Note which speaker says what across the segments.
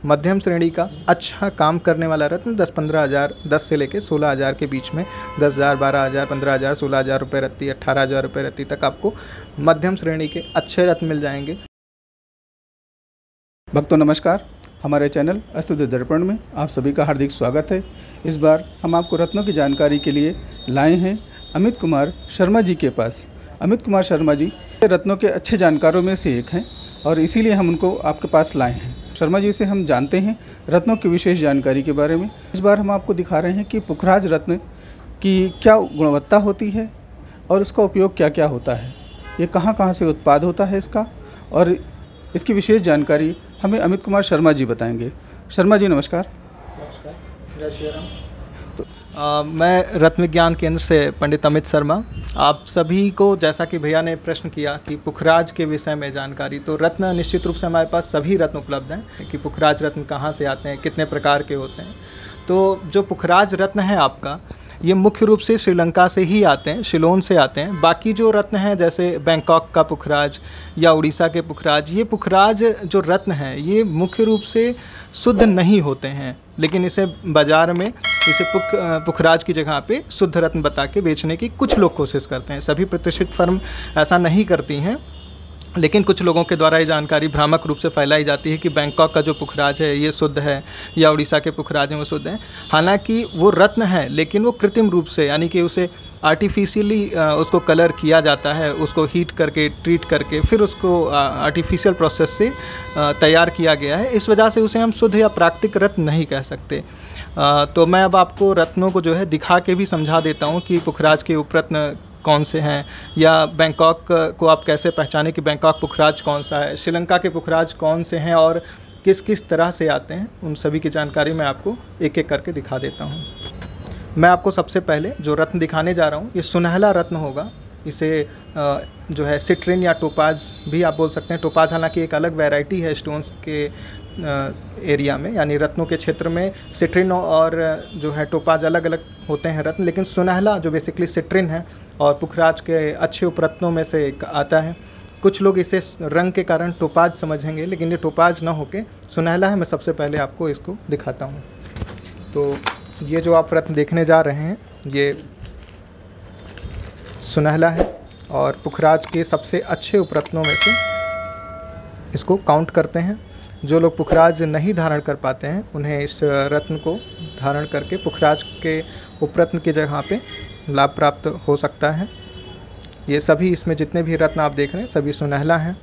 Speaker 1: मध्यम श्रेणी का अच्छा काम करने वाला रत्न 10-15 हज़ार, 10 से लेके 16 हज़ार के बीच में, 10,000, 12,000, 15,000, 16,000 रुपये रत्ती, 18,000 रुपये रत्ती तक आपको मध्यम श्रेणी के अच्छे रत्न मिल जाएंगे।
Speaker 2: भक्तों नमस्कार, हमारे चैनल अस्तुत दर्पण में आप सभी का हार्दिक स्वागत है। इस बार हम आपको रत्नों की जानकारी के लिए लाए हैं अमित कुमार शर्मा जी के पास। अमित कुमार शर्मा जी रत्नों के अच्छे जानकारों में से एक हैं और इसीलिए हम उनको आपके पास लाए हैं। शर्मा जी से हम जानते हैं रत्नों की विशेष जानकारी के बारे में। इस बार हम आपको दिखा रहे हैं कि पुखराज रत्न की क्या गुणवत्ता होती है और उसका उपयोग क्या क्या होता है, ये कहाँ कहाँ से उत्पाद होता है इसका, और इसकी विशेष जानकारी हमें अमित कुमार शर्मा जी बताएंगे। शर्मा जी नमस्कार।
Speaker 1: नमस्कार, जय श्री राम। मैं रत्न विज्ञान केंद्र से पंडित अमित शर्मा। आप सभी को, जैसा कि भैया ने प्रश्न किया कि पुखराज के विषय में जानकारी, तो रत्न निश्चित रूप से हमारे पास सभी रत्न उपलब्ध हैं कि पुखराज रत्न कहाँ से आते हैं, कितने प्रकार के होते हैं। तो जो पुखराज रत्न है आपका, ये मुख्य रूप से श्रीलंका से ही आते हैं, शिलोन से आते हैं। बाकी जो रत्न हैं जैसे बैंकॉक का पुखराज या उड़ीसा के पुखराज, ये पुखराज जो रत्न हैं ये मुख्य रूप से शुद्ध नहीं होते हैं, लेकिन इसे बाज़ार में इसे पुखराज की जगह पे शुद्ध रत्न बता के बेचने की कुछ लोग कोशिश करते हैं। सभी प्रतिष्ठित फर्म ऐसा नहीं करती हैं, लेकिन कुछ लोगों के द्वारा ये जानकारी भ्रामक रूप से फैलाई जाती है कि बैंकॉक का जो पुखराज है ये शुद्ध है या उड़ीसा के पुखराज हैं वो शुद्ध हैं। हालांकि वो रत्न है, लेकिन वो कृत्रिम रूप से, यानी कि उसे आर्टिफिशियली उसको कलर किया जाता है, उसको हीट करके, ट्रीट करके, फिर उसको आर्टिफिशियल प्रोसेस से तैयार किया गया है। इस वजह से उसे हम शुद्ध या प्राकृतिक रत्न नहीं कह सकते। तो मैं अब आपको रत्नों को जो है दिखा के भी समझा देता हूँ कि पुखराज के उपरत्न कौन से हैं, या बैंकॉक को आप कैसे पहचानें कि बैंकॉक पुखराज कौन सा है, श्रीलंका के पुखराज कौन से हैं और किस किस तरह से आते हैं, उन सभी की जानकारी मैं आपको एक एक करके दिखा देता हूं। मैं आपको सबसे पहले जो रत्न दिखाने जा रहा हूं, ये सुनहला रत्न होगा। इसे जो है सिट्रिन या टोपाज भी आप बोल सकते हैं। टोपाज हालांकि एक अलग वैरायटी है स्टोन्स के एरिया में, यानी रत्नों के क्षेत्र में सिट्रिन और जो है टोपाज अलग अलग होते हैं रत्न, लेकिन सुनहला जो बेसिकली सिट्रिन है और पुखराज के अच्छे उपरत्नों में से एक आता है। कुछ लोग इसे रंग के कारण टोपाज समझेंगे, लेकिन ये टोपाज ना होके सुनहला है। मैं सबसे पहले आपको इसको दिखाता हूँ। तो ये जो आप रत्न देखने जा रहे हैं ये सुनहला है और पुखराज के सबसे अच्छे उपरत्नों में से इसको काउंट करते हैं। जो लोग पुखराज नहीं धारण कर पाते हैं उन्हें इस रत्न को धारण करके पुखराज के उपरत्न की जगह पे लाभ प्राप्त हो सकता है। ये सभी, इसमें जितने भी रत्न आप देख रहे हैं सभी सुनहला हैं।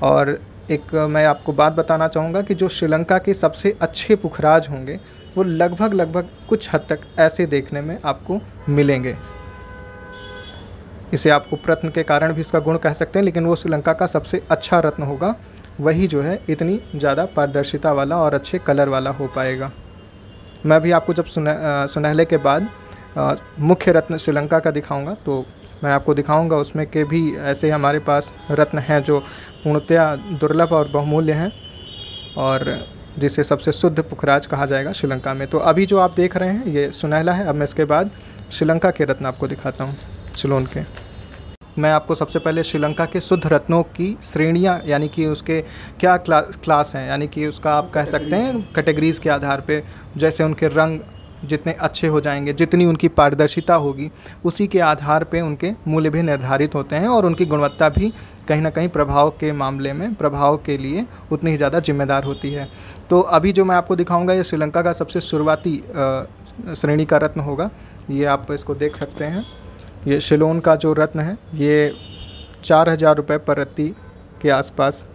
Speaker 1: और एक मैं आपको बात बताना चाहूँगा कि जो श्रीलंका के सबसे अच्छे पुखराज होंगे वो लगभग कुछ हद तक ऐसे देखने में आपको मिलेंगे। इसे आप उपरत्न के कारण भी इसका गुण कह सकते हैं, लेकिन वो श्रीलंका का सबसे अच्छा रत्न होगा, वही जो है इतनी ज़्यादा पारदर्शिता वाला और अच्छे कलर वाला हो पाएगा। मैं भी आपको जब सुनहले के बाद मुख्य रत्न श्रीलंका का दिखाऊंगा तो मैं आपको दिखाऊंगा उसमें के भी ऐसे हमारे पास रत्न हैं जो पूर्णतया दुर्लभ और बहुमूल्य हैं और जिसे सबसे शुद्ध पुखराज कहा जाएगा श्रीलंका में। तो अभी जो आप देख रहे हैं ये सुनहला है। अब मैं इसके बाद श्रीलंका के रत्न आपको दिखाता हूँ, सिलोन के। मैं आपको सबसे पहले श्रीलंका के शुद्ध रत्नों की श्रेणियां, यानी कि उसके क्या क्लास हैं, यानी कि उसका आप कह सकते हैं कैटेगरीज़ के आधार पे, जैसे उनके रंग जितने अच्छे हो जाएंगे, जितनी उनकी पारदर्शिता होगी, उसी के आधार पे उनके मूल्य भी निर्धारित होते हैं और उनकी गुणवत्ता भी कहीं ना कहीं प्रभाव के मामले में, प्रभाव के लिए उतनी ही ज़्यादा जिम्मेदार होती है। तो अभी जो मैं आपको दिखाऊँगा ये श्रीलंका का सबसे शुरुआती श्रेणी का रत्न होगा। ये आप इसको देख सकते हैं। ये शिलोन का जो रत्न है ये 4,000 रुपये पर रत्ती के आसपास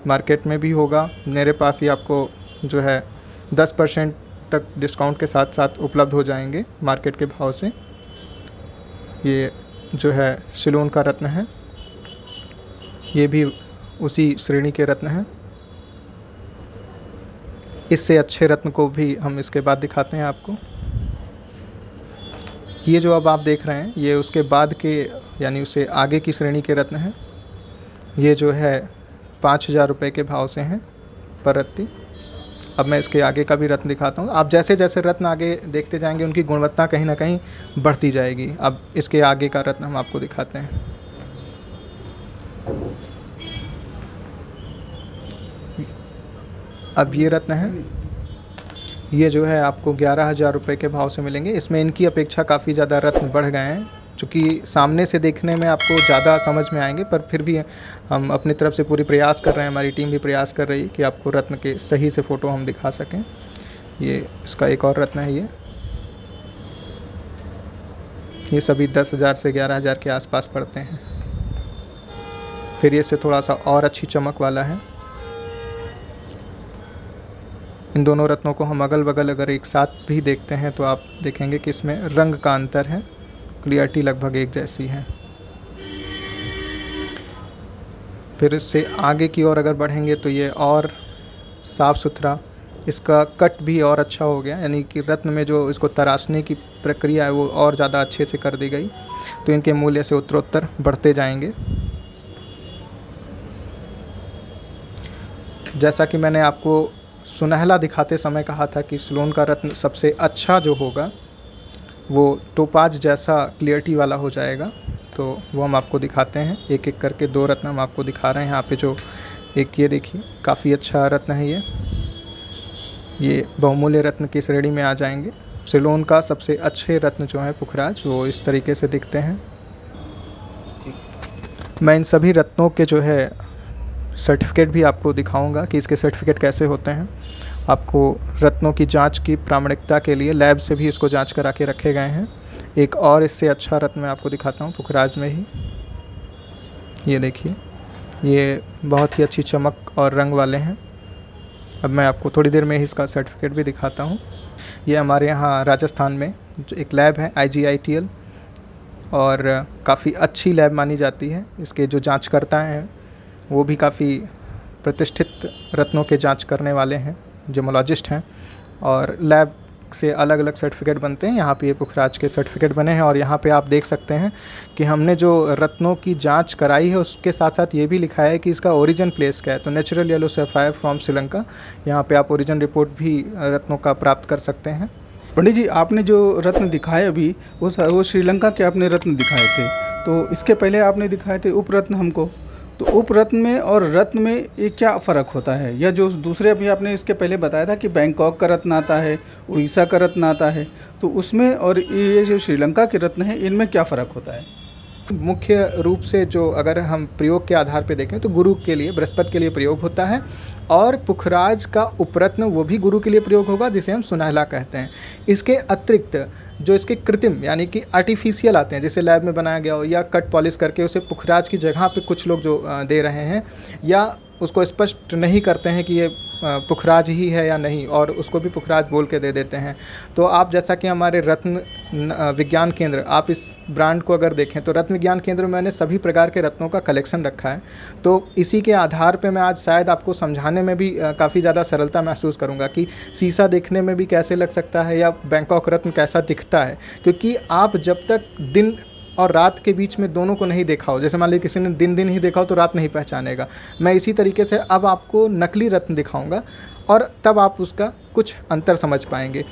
Speaker 1: मार्केट में भी होगा। मेरे पास ये आपको जो है 10% तक डिस्काउंट के साथ साथ उपलब्ध हो जाएंगे मार्केट के भाव से। ये जो है शिलोन का रत्न है, ये भी उसी श्रेणी के रत्न हैं। इससे अच्छे रत्न को भी हम इसके बाद दिखाते हैं आपको। ये जो अब आप देख रहे हैं ये उसके बाद के, यानी उससे आगे की श्रेणी के रत्न हैं। ये जो है 5,000 रुपये के भाव से हैं पर रत्ती। अब मैं इसके आगे का भी रत्न दिखाता हूँ। आप जैसे जैसे रत्न आगे देखते जाएंगे उनकी गुणवत्ता कहीं ना कहीं बढ़ती जाएगी। अब इसके आगे का रत्न हम आपको दिखाते हैं। अब ये रत्न है, ये जो है आपको 11,000 रुपये के भाव से मिलेंगे। इसमें इनकी अपेक्षा काफ़ी ज़्यादा रत्न बढ़ गए हैं, चूँकि सामने से देखने में आपको ज़्यादा समझ में आएंगे, पर फिर भी हम अपनी तरफ से पूरी प्रयास कर रहे हैं, हमारी टीम भी प्रयास कर रही है कि आपको रत्न के सही से फ़ोटो हम दिखा सकें। ये इसका एक और रत्न है, ये सभी 10,000 से 11,000 के आसपास पड़ते हैं। फिर ये से थोड़ा सा और अच्छी चमक वाला है। इन दोनों रत्नों को हम अगल बगल अगर एक साथ भी देखते हैं तो आप देखेंगे कि इसमें रंग का अंतर है, क्लियरिटी लगभग एक जैसी है। फिर इससे आगे की ओर अगर बढ़ेंगे तो ये और साफ़ सुथरा, इसका कट भी और अच्छा हो गया, यानी कि रत्न में जो इसको तराशने की प्रक्रिया है वो और ज़्यादा अच्छे से कर दी गई, तो इनके मूल्य से उत्तरोत्तर बढ़ते जाएंगे। जैसा कि मैंने आपको सुनहला दिखाते समय कहा था कि सिलोन का रत्न सबसे अच्छा जो होगा वो टोपाज जैसा क्लियरिटी वाला हो जाएगा, तो वो हम आपको दिखाते हैं। एक एक करके 2 रत्न हम आपको दिखा रहे हैं यहाँ पे। जो एक ये देखिए, काफ़ी अच्छा रत्न है ये बहुमूल्य रत्न की श्रेणी में आ जाएंगे। सिलोन का सबसे अच्छे रत्न जो है पुखराज, वो इस तरीके से दिखते हैं। मैं इन सभी रत्नों के जो है सर्टिफिकेट भी आपको दिखाऊंगा कि इसके सर्टिफिकेट कैसे होते हैं। आपको रत्नों की जांच की प्रामाणिकता के लिए लैब से भी इसको जांच करा के रखे गए हैं। एक और इससे अच्छा रत्न मैं आपको दिखाता हूँ पुखराज में ही। ये देखिए, ये बहुत ही अच्छी चमक और रंग वाले हैं। अब मैं आपको थोड़ी देर में ही इसका सर्टिफिकेट भी दिखाता हूँ। ये हमारे यहाँ राजस्थान में जो एक लैब है IGITL, और काफ़ी अच्छी लैब मानी जाती है। इसके जो जांचकर्ता हैं वो भी काफ़ी प्रतिष्ठित रत्नों के जांच करने वाले हैं, जेमोलॉजिस्ट हैं, और लैब से अलग अलग सर्टिफिकेट बनते हैं। यहाँ पे ये पुखराज के सर्टिफिकेट बने हैं, और यहाँ पे आप देख सकते हैं कि हमने जो रत्नों की जांच कराई है उसके साथ साथ ये भी लिखा है कि इसका ओरिजिन प्लेस क्या है। तो natural yellow sapphire from Sri Lanka, यहाँ पे आप ओरिजिन रिपोर्ट भी रत्नों का प्राप्त कर सकते हैं।
Speaker 2: पंडित जी, आपने जो रत्न दिखाए अभी वो श्रीलंका के आपने रत्न दिखाए थे, तो इसके पहले आपने दिखाए थे उपरत्न हमको, तो उपरत्न में और रत्न में ये क्या फ़र्क होता है? या जो दूसरे अभी आपने इसके पहले बताया था कि बैंकॉक का रत्न आता है, उड़ीसा का रत्न आता है, तो उसमें और ये जो श्रीलंका के रत्न हैं इनमें क्या फ़र्क होता है?
Speaker 1: मुख्य रूप से जो अगर हम प्रयोग के आधार पर देखें तो गुरु के लिए, बृहस्पति के लिए प्रयोग होता है, और पुखराज का उपरत्न वो भी गुरु के लिए प्रयोग होगा, जिसे हम सुनहला कहते हैं। इसके अतिरिक्त जो इसके कृत्रिम यानी कि आर्टिफिशियल आते हैं, जैसे लैब में बनाया गया हो या कट पॉलिश करके उसे पुखराज की जगह पे कुछ लोग जो दे रहे हैं, या उसको स्पष्ट नहीं करते हैं कि ये पुखराज ही है या नहीं, और उसको भी पुखराज बोल के दे देते हैं। तो आप जैसा कि हमारे रत्न विज्ञान केंद्र, आप इस ब्रांड को अगर देखें तो रत्न विज्ञान केंद्र में मैंने सभी प्रकार के रत्नों का कलेक्शन रखा है। तो इसी के आधार पे मैं आज शायद आपको समझाने में भी काफ़ी ज़्यादा सरलता महसूस करूँगा कि शीशा देखने में भी कैसे लग सकता है या बैंकॉक रत्न कैसा दिखता है, क्योंकि आप जब तक दिन और रात के बीच में दोनों को नहीं देखा हो, जैसे मान लीजिए किसी ने दिन ही देखा हो तो रात नहीं पहचानेगा। मैं इसी तरीके से अब आपको नकली रत्न दिखाऊंगा और तब आप उसका कुछ अंतर समझ पाएंगे।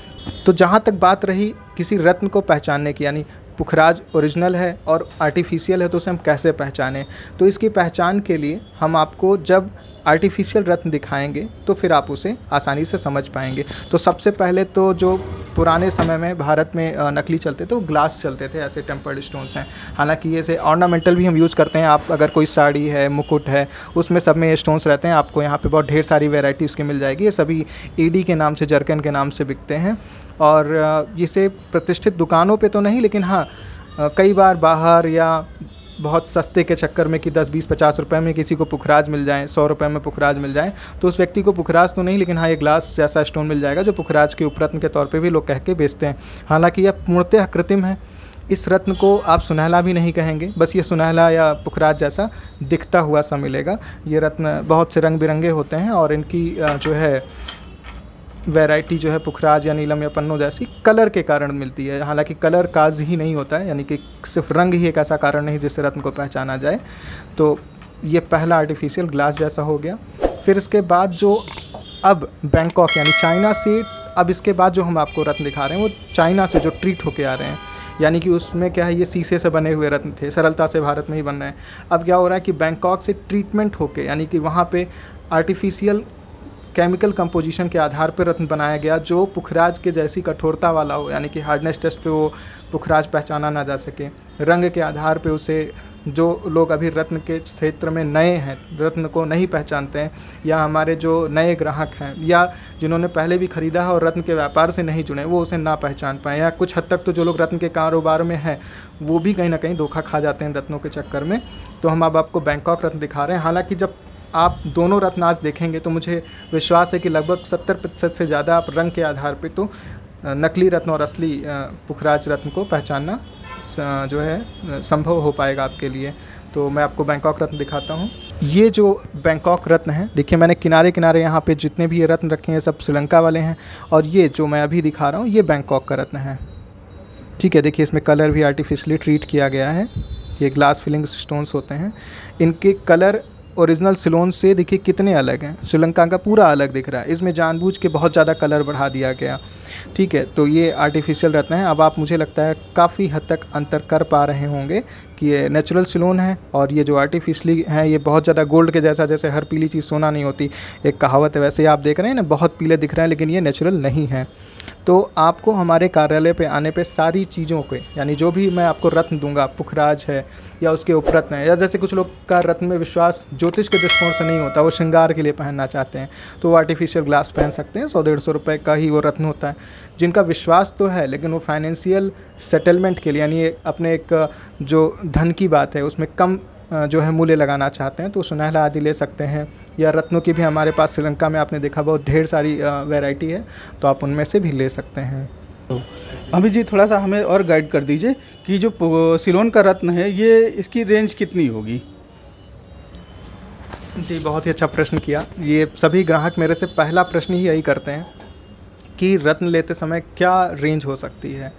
Speaker 1: तो जहाँ तक बात रही किसी रत्न को पहचानने की, यानी पुखराज ओरिजिनल है और आर्टिफिशियल है तो उसे हम कैसे पहचानें, तो इसकी पहचान के लिए हम आपको जब आर्टिफिशियल रत्न दिखाएंगे तो फिर आप उसे आसानी से समझ पाएंगे। तो सबसे पहले तो जो पुराने समय में भारत में नकली चलते थे वो ग्लास चलते थे, ऐसे टेम्पर्ड स्टोन्स हैं। हालांकि ये से ऑर्नामेंटल भी हम यूज़ करते हैं। आप अगर कोई साड़ी है, मुकुट है, उसमें सब में ये स्टोन्स रहते हैं। आपको यहाँ पे बहुत ढेर सारी वैरायटी उसकी मिल जाएगी। ये सभी ईडी के नाम से, जर्कन के नाम से बिकते हैं, और इसे प्रतिष्ठित दुकानों पर तो नहीं, लेकिन हाँ कई बार बाहर या बहुत सस्ते के चक्कर में कि 10, 20, 50 रुपए में किसी को पुखराज मिल जाए, 100 रुपए में पुखराज मिल जाए, तो उस व्यक्ति को पुखराज तो नहीं, लेकिन हाँ ये ग्लास जैसा स्टोन मिल जाएगा जो पुखराज के उपरत्न के तौर पे भी लोग कह के बेचते हैं। हालांकि यह पूर्णतः कृत्रिम है। इस रत्न को आप सुनहला भी नहीं कहेंगे, बस ये सुनहला या पुखराज जैसा दिखता हुआ सा मिलेगा। ये रत्न बहुत से रंग बिरंगे होते हैं और इनकी जो है वैरायटी जो है पुखराज या नीलम या पन्नो जैसी कलर के कारण मिलती है। हालांकि कलर काज ही नहीं होता है, यानी कि सिर्फ रंग ही एक ऐसा कारण नहीं जिससे रत्न को पहचाना जाए। तो ये पहला आर्टिफिशियल ग्लास जैसा हो गया। फिर इसके बाद जो अब बैंकॉक यानी चाइना से, अब इसके बाद जो हम आपको रत्न दिखा रहे हैं वो चाइना से जो ट्रीट होके आ रहे हैं, यानी कि उसमें क्या है, ये शीशे से बने हुए रत्न थे, सरलता से भारत में ही बन रहे हैं। अब क्या हो रहा है कि बैंकॉक से ट्रीटमेंट होके, यानी कि वहाँ पे आर्टिफिशियल केमिकल कंपोजिशन के आधार पर रत्न बनाया गया जो पुखराज के जैसी कठोरता वाला हो, यानी कि हार्डनेस टेस्ट पे वो पुखराज पहचाना ना जा सके। रंग के आधार पे उसे, जो लोग अभी रत्न के क्षेत्र में नए हैं, रत्न को नहीं पहचानते हैं, या हमारे जो नए ग्राहक हैं या जिन्होंने पहले भी ख़रीदा है और रत्न के व्यापार से नहीं जुड़े, वो उसे ना पहचान पाएँ, या कुछ हद तक तो जो लोग रत्न के कारोबार में हैं वो भी कहीं ना कहीं धोखा खा जाते हैं रत्नों के चक्कर में। तो हम अब आपको बैंकॉक रत्न दिखा रहे हैं। हालांकि जब आप दोनों रत्न आज देखेंगे तो मुझे विश्वास है कि लगभग 70% से ज़्यादा आप रंग के आधार पे तो नकली रत्न और असली पुखराज रत्न को पहचानना जो है संभव हो पाएगा आपके लिए। तो मैं आपको बैंकॉक रत्न दिखाता हूँ। ये जो बैंकॉक रत्न है, देखिए मैंने किनारे किनारे यहाँ पे जितने भी ये रत्न रखे हैं सब श्रीलंका वाले हैं, और ये जो मैं अभी दिखा रहा हूँ ये बैंकॉक का रत्न है। ठीक है, देखिए इसमें कलर भी आर्टिफिशियली ट्रीट किया गया है। ये ग्लास फिलिंग स्टोन्स होते हैं, इनके कलर ओरिजिनल सिलोन से देखिए कितने अलग हैं। श्रीलंका का पूरा अलग दिख रहा है, इसमें जानबूझ के बहुत ज़्यादा कलर बढ़ा दिया गया। ठीक है, तो ये आर्टिफिशियल रत्न है। अब आप, मुझे लगता है, काफ़ी हद तक अंतर कर पा रहे होंगे कि ये नेचुरल सिलोन है और ये जो आर्टिफिशियली है ये बहुत ज़्यादा गोल्ड के जैसा, जैसे हर पीली चीज़ सोना नहीं होती, एक कहावत है, वैसे आप देख रहे हैं ना, बहुत पीले दिख रहे हैं लेकिन ये नेचुरल नहीं है। तो आपको हमारे कार्यालय पे आने पे सारी चीज़ों के, यानी जो भी मैं आपको रत्न दूंगा, पुखराज है या उसके उपरत्न है, या जैसे कुछ लोग का रत्न में विश्वास ज्योतिष के दृष्टिकोण से नहीं होता, वो श्रृंगार के लिए पहनना चाहते हैं, तो वो आर्टिफिशियल ग्लास पहन सकते हैं। 100-150 रुपये का ही वो रत्न होता है। जिनका विश्वास तो है लेकिन वो फाइनेंशियल सेटलमेंट के लिए, यानी अपने एक जो धन की बात है उसमें कम जो है मूल्य लगाना चाहते हैं, तो सुनहला आदि ले सकते हैं। या रत्नों की भी हमारे पास श्रीलंका में आपने देखा बहुत ढेर सारी वैरायटी है, तो आप उनमें से भी ले सकते हैं।
Speaker 2: अमित जी, थोड़ा सा हमें और गाइड कर दीजिए कि जो सिलोन का रत्न है ये इसकी रेंज कितनी होगी?
Speaker 1: जी, बहुत ही अच्छा प्रश्न किया। ये सभी ग्राहक मेरे से पहला प्रश्न ही यही करते हैं कि रत्न लेते समय क्या रेंज हो सकती है।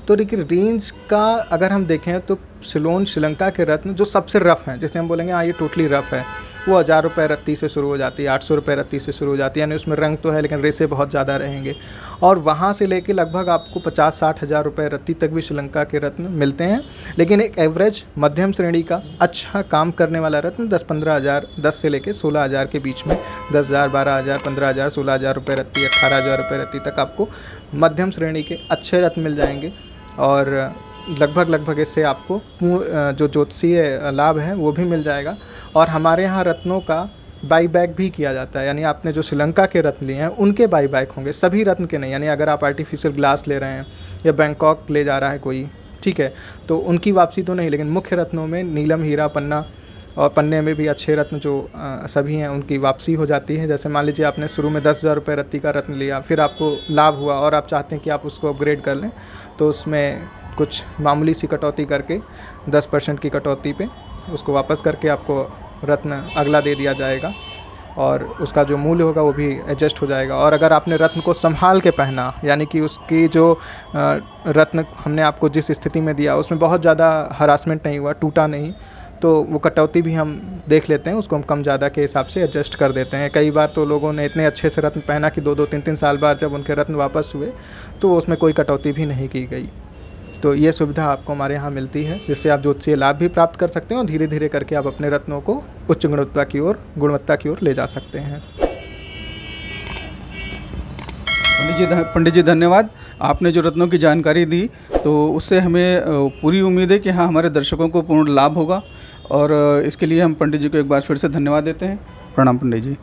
Speaker 1: तो देखिए, रेंज का अगर हम देखें तो सिलोन श्रीलंका के रत्न जो सबसे रफ़ हैं, जैसे हम बोलेंगे हाँ ये टोटली रफ़ है, वो 1000 रुपये रत्ती से शुरू हो जाती है, 800 रुपये रत्ती से शुरू हो जाती है, यानी उसमें रंग तो है लेकिन रेसे बहुत ज़्यादा रहेंगे। और वहाँ से लेके लगभग आपको 50-60 हज़ार रुपये रत्ती तक भी श्रीलंका के रत्न मिलते हैं। लेकिन एक एवरेज मध्यम श्रेणी का अच्छा काम करने वाला रत्न 10-15 हज़ार, 10 से लेके 16 हज़ार के बीच में, 10,000, 12,000, 15,000, 16,000 रुपये रत्ती, 18,000 रुपये रत्ती तक आपको मध्यम श्रेणी के अच्छे रत्न मिल जाएंगे। और लगभग इससे आपको जो ज्योतिषीय लाभ है वो भी मिल जाएगा। और हमारे यहाँ रत्नों का बाई बैक भी किया जाता है, यानी आपने जो श्रीलंका के रत्न लिए हैं उनके बाई बैक होंगे, सभी रत्न के नहीं। यानी अगर आप आर्टिफिशियल ग्लास ले रहे हैं या बैंकॉक ले जा रहा है कोई, ठीक है, तो उनकी वापसी तो नहीं, लेकिन मुख्य रत्नों में नीलम, हीरा, पन्ना और पन्ने में भी अच्छे रत्न जो सभी हैं उनकी वापसी हो जाती है। जैसे मान लीजिए आपने शुरू में 10,000 रुपये रत्ती का रत्न लिया, फिर आपको लाभ हुआ और आप चाहते हैं कि आप उसको अपग्रेड कर लें, तो उसमें कुछ मामूली सी कटौती करके 10% की कटौती पे उसको वापस करके आपको रत्न अगला दे दिया जाएगा और उसका जो मूल्य होगा वो भी एडजस्ट हो जाएगा। और अगर आपने रत्न को संभाल के पहना, यानी कि उसकी जो रत्न हमने आपको जिस स्थिति में दिया उसमें बहुत ज़्यादा हरासमेंट नहीं हुआ, टूटा नहीं, तो वो कटौती भी हम देख लेते हैं, उसको हम कम ज़्यादा के हिसाब से एडजस्ट कर देते हैं। कई बार तो लोगों ने इतने अच्छे से रत्न पहना कि 2-2, 3-3 साल बाद जब उनके रत्न वापस हुए तो उसमें कोई कटौती भी नहीं की गई। तो ये सुविधा आपको हमारे यहाँ मिलती है, जिससे आप ज्योतिषीय लाभ भी प्राप्त कर सकते हैं और धीरे धीरे करके आप अपने रत्नों को उच्च गुणवत्ता की ओर ले जा सकते हैं।
Speaker 2: पंडित जी धन्यवाद। आपने जो रत्नों की जानकारी दी तो उससे हमें पूरी उम्मीद है कि हाँ, हमारे दर्शकों को पूर्ण लाभ होगा, और इसके लिए हम पंडित जी को एक बार फिर से धन्यवाद देते हैं। प्रणाम पंडित जी।